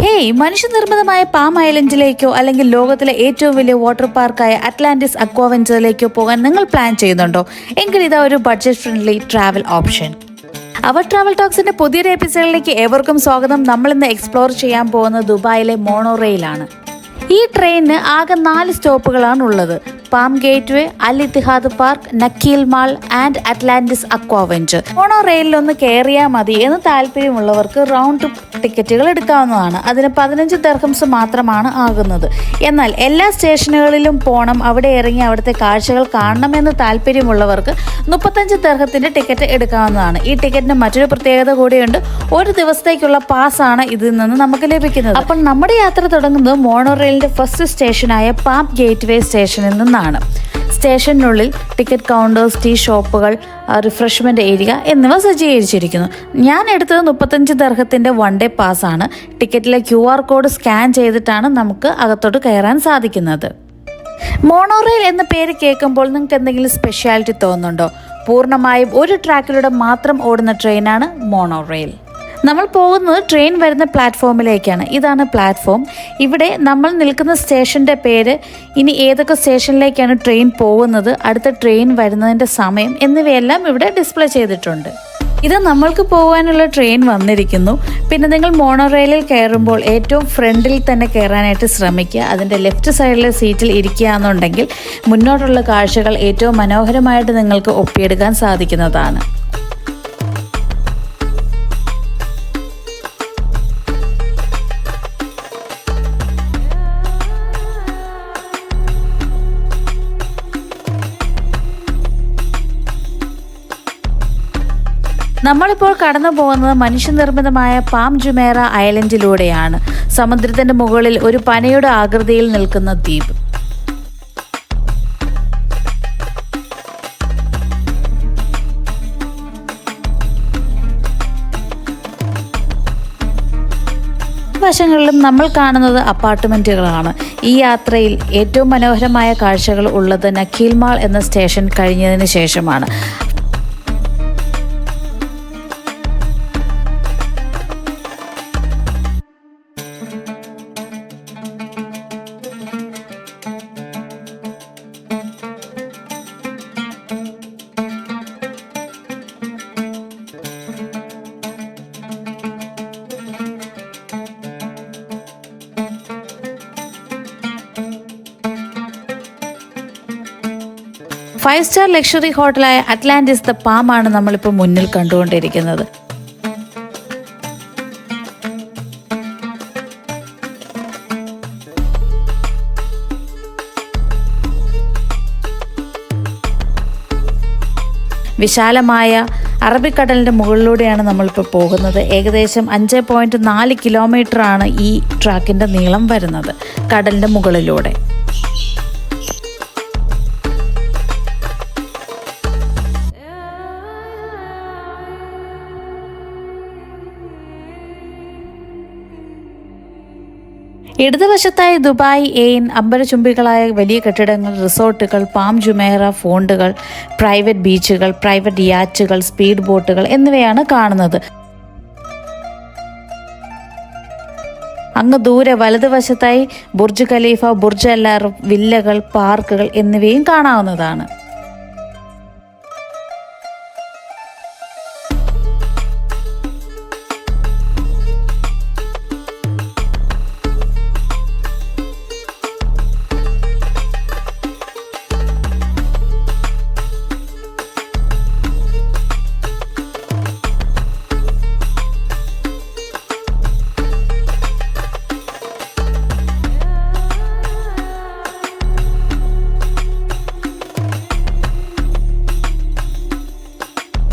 Hey, മനുഷ്യനിർമ്മിതമായ palm ഐലൻഡിലേക്കോ അല്ലെങ്കിൽ ലോകത്തിലെ ഏറ്റവും വലിയ വാട്ടർ പാർക്കായ അറ്റ്ലാന്റിസ് അക്വാവെഞ്ചറിലേക്കോ പോകാൻ നിങ്ങൾ പ്ലാൻ ചെയ്യുന്നുണ്ടോ? എങ്കിൽ ഇതാ ഒരു ബഡ്ജറ്റ് ഫ്രണ്ട്ലി ട്രാവൽ ഓപ്ഷൻ. അവർ ട്രാവൽ ടോക്സിന്റെ പുതിയൊരു എപ്പിസോഡിലേക്ക് ഏവർക്കും സ്വാഗതം. നമ്മൾ ഇന്ന് എക്സ്പ്ലോർ ചെയ്യാൻ പോകുന്നത് ദുബായിലെ മോണോറെയിലാണ്. ഈ ട്രെയിനിന് ആകെ 4 സ്റ്റോപ്പുകളാണ് ഉള്ളത്. Palm gateway, Al Ittihad park, Nakheel mall and Atlantis Aquaventure. Mono റെയിലൊന്ന് കയറിയാൽ മതി എന്ന് താല്പര്യമുള്ളവർക്ക് റൗണ്ട് ട്രിപ്പ് ടിക്കറ്റുകൾ എടുക്കാവുന്നതാണ്. അതിന് 15 ദിർഹംസ് മാത്രമാണ് ആകുന്നത്. എന്നാൽ എല്ലാ സ്റ്റേഷനുകളിലും പോകണം, അവിടെ ഇറങ്ങി അവിടുത്തെ കാഴ്ചകൾ കാണണമെന്ന് താല്പര്യമുള്ളവർക്ക് 35 ദിർഹത്തിന്റെ ടിക്കറ്റ് എടുക്കാവുന്നതാണ്. ഈ ടിക്കറ്റിന് മറ്റൊരു പ്രത്യേകത കൂടിയുണ്ട്. ഒരു ദിവസത്തേക്കുള്ള പാസ്സാണ് ഇതിൽ നിന്ന് നമുക്ക് ലഭിക്കുന്നത്. അപ്പോൾ നമ്മുടെ യാത്ര തുടങ്ങുന്നത് മോണോ റെയിലിന്റെ ഫസ്റ്റ് സ്റ്റേഷനായ പാം ഗേറ്റ്വേ സ്റ്റേഷനിൽ നിന്നാണ്. സ്റ്റേഷനുള്ളിൽ ടിക്കറ്റ് കൗണ്ടേഴ്സ്, ടീ ഷോപ്പുകൾ, റിഫ്രഷ്മെന്റ് ഏരിയ എന്നിവ സജ്ജീകരിച്ചിരിക്കുന്നു. ഞാൻ എടുത്തത് 35 ദിർഹത്തിന്റെ 1 ഡേ പാസ്സാണ്. ടിക്കറ്റിലെ QR കോഡ് സ്കാൻ ചെയ്തിട്ടാണ് നമുക്ക് അകത്തോട്ട് കയറാൻ സാധിക്കുന്നത്. മോണോറെയിൽ എന്ന പേര് കേൾക്കുമ്പോൾ നിങ്ങൾക്ക് എന്തെങ്കിലും സ്പെഷ്യാലിറ്റി തോന്നുന്നുണ്ടോ? പൂർണ്ണമായും ഒരു ട്രാക്കിലൂടെ മാത്രം ഓടുന്ന ട്രെയിനാണ് മോണോറെയിൽ. നമ്മൾ പോകുന്നത് ട്രെയിൻ വരുന്ന പ്ലാറ്റ്ഫോമിലേക്കാണ്. ഇതാണ് പ്ലാറ്റ്ഫോം. ഇവിടെ നമ്മൾ നിൽക്കുന്ന സ്റ്റേഷൻ്റെ പേര്, ഇനി ഏതൊക്കെ സ്റ്റേഷനിലേക്കാണ് ട്രെയിൻ പോകുന്നത്, അടുത്ത ട്രെയിൻ വരുന്നതിൻ്റെ സമയം എന്നിവയെല്ലാം ഇവിടെ ഡിസ്പ്ലേ ചെയ്തിട്ടുണ്ട്. ഇത് നമ്മൾക്ക് പോകാനുള്ള ട്രെയിൻ വന്നിരിക്കുന്നു. പിന്നെ നിങ്ങൾ മോണോറെയിലിൽ കയറുമ്പോൾ ഏറ്റവും ഫ്രണ്ടിൽ തന്നെ കയറാനായിട്ട് ശ്രമിക്കുക. അതിൻ്റെ ലെഫ്റ്റ് സൈഡിലെ സീറ്റിൽ ഇരിക്കുക എന്നുണ്ടെങ്കിൽ മുന്നോട്ടുള്ള കാഴ്ചകൾ ഏറ്റവും മനോഹരമായിട്ട് നിങ്ങൾക്ക് ഒപ്പിയെടുക്കാൻ സാധിക്കുന്നതാണ്. നമ്മളിപ്പോൾ കടന്നു പോകുന്നത് മനുഷ്യനിർമ്മിതമായ പാം ജുമേറ ഐലൻഡിലൂടെയാണ്. സമുദ്രത്തിന്റെ മുകളിൽ ഒരു പനയുടെ ആകൃതിയിൽ നിൽക്കുന്ന ദ്വീപ്. വശങ്ങളിലും നമ്മൾ കാണുന്നത് അപ്പാർട്ട്മെന്റുകളാണ്. ഈ യാത്രയിൽ ഏറ്റവും മനോഹരമായ കാഴ്ചകൾ ഉള്ളത് നക്കീൽ മാൾ എന്ന സ്റ്റേഷൻ കഴിഞ്ഞതിന് ശേഷമാണ്. ഫൈവ് സ്റ്റാർ ലക്ഷറി ഹോട്ടലായ അറ്റ്ലാന്റിസ് ദ പാം ആണ് നമ്മളിപ്പോൾ മുന്നിൽ കണ്ടുകൊണ്ടിരിക്കുന്നത്. വിശാലമായ അറബിക്കടലിൻ്റെ മുകളിലൂടെയാണ് നമ്മളിപ്പോൾ പോകുന്നത്. ഏകദേശം 5.4 കിലോമീറ്ററാണ് ഈ ട്രാക്കിൻ്റെ നീളം വരുന്നത് കടലിൻ്റെ മുകളിലൂടെ. ഇടതുവശത്തായി ദുബായ് എയിൻ, അമ്പരചുംബികളായ വലിയ കെട്ടിടങ്ങൾ, റിസോർട്ടുകൾ, പാം ജുമേറ ഫോണ്ടുകൾ, പ്രൈവറ്റ് ബീച്ചുകൾ, പ്രൈവറ്റ് യാച്ചുകൾ, സ്പീഡ് ബോട്ടുകൾ എന്നിവയാണ് കാണുന്നത്. അങ്ങ് ദൂരെ വലതുവശത്തായി Burj Khalifa, Burj Al Arab, വില്ലകൾ, പാർക്കുകൾ എന്നിവയും കാണാവുന്നതാണ്.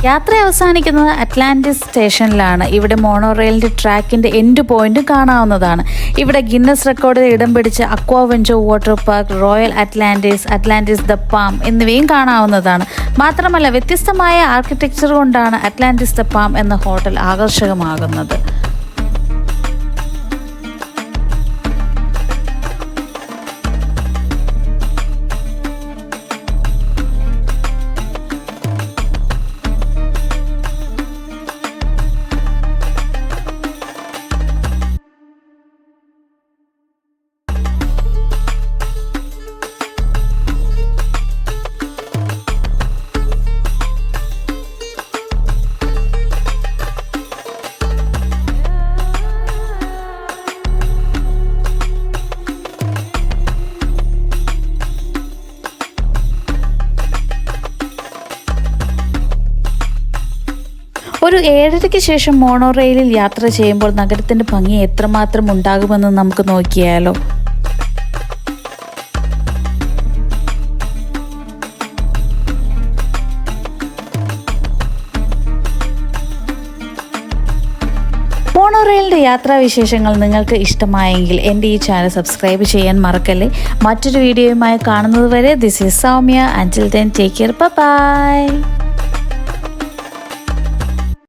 യാത്ര അവസാനിക്കുന്നത് അറ്റ്ലാന്റിസ് സ്റ്റേഷനിലാണ്. ഇവിടെ മോണോറെയിലിന്റെ ട്രാക്കിന്റെ എൻഡ് പോയിന്റ് കാണാവുന്നതാണ്. ഇവിടെ ഗിന്നസ് റെക്കോർഡിൽ ഇടം പിടിച്ച Aquaventure water park, royal Atlantis, Atlantis the palm എന്നിവയും കാണാവുന്നതാണ്. മാത്രമല്ല വ്യത്യസ്തമായ ആർക്കിടെക്ചർ കൊണ്ടാണ് അറ്റ്ലാന്റിസ് ദ പാം എന്ന ഹോട്ടൽ ആകർഷകമാകുന്നത്. ഒരു 7:30-ക്ക് ശേഷം മോണോ റെയിലിൽ യാത്ര ചെയ്യുമ്പോൾ നഗരത്തിൻ്റെ ഭംഗി എത്രമാത്രം ഉണ്ടാകുമെന്ന് നമുക്ക് നോക്കിയാലോ. മോണോ റെയിലിൻ്റെ യാത്രാവിശേഷങ്ങൾ നിങ്ങൾക്ക് ഇഷ്ടമായെങ്കിൽ എൻ്റെ ഈ ചാനൽ സബ്സ്ക്രൈബ് ചെയ്യാൻ മറക്കല്ലേ. മറ്റൊരു വീഡിയോയുമായി കാണുന്നത് വരെ this is Soumya. Until then take care. By.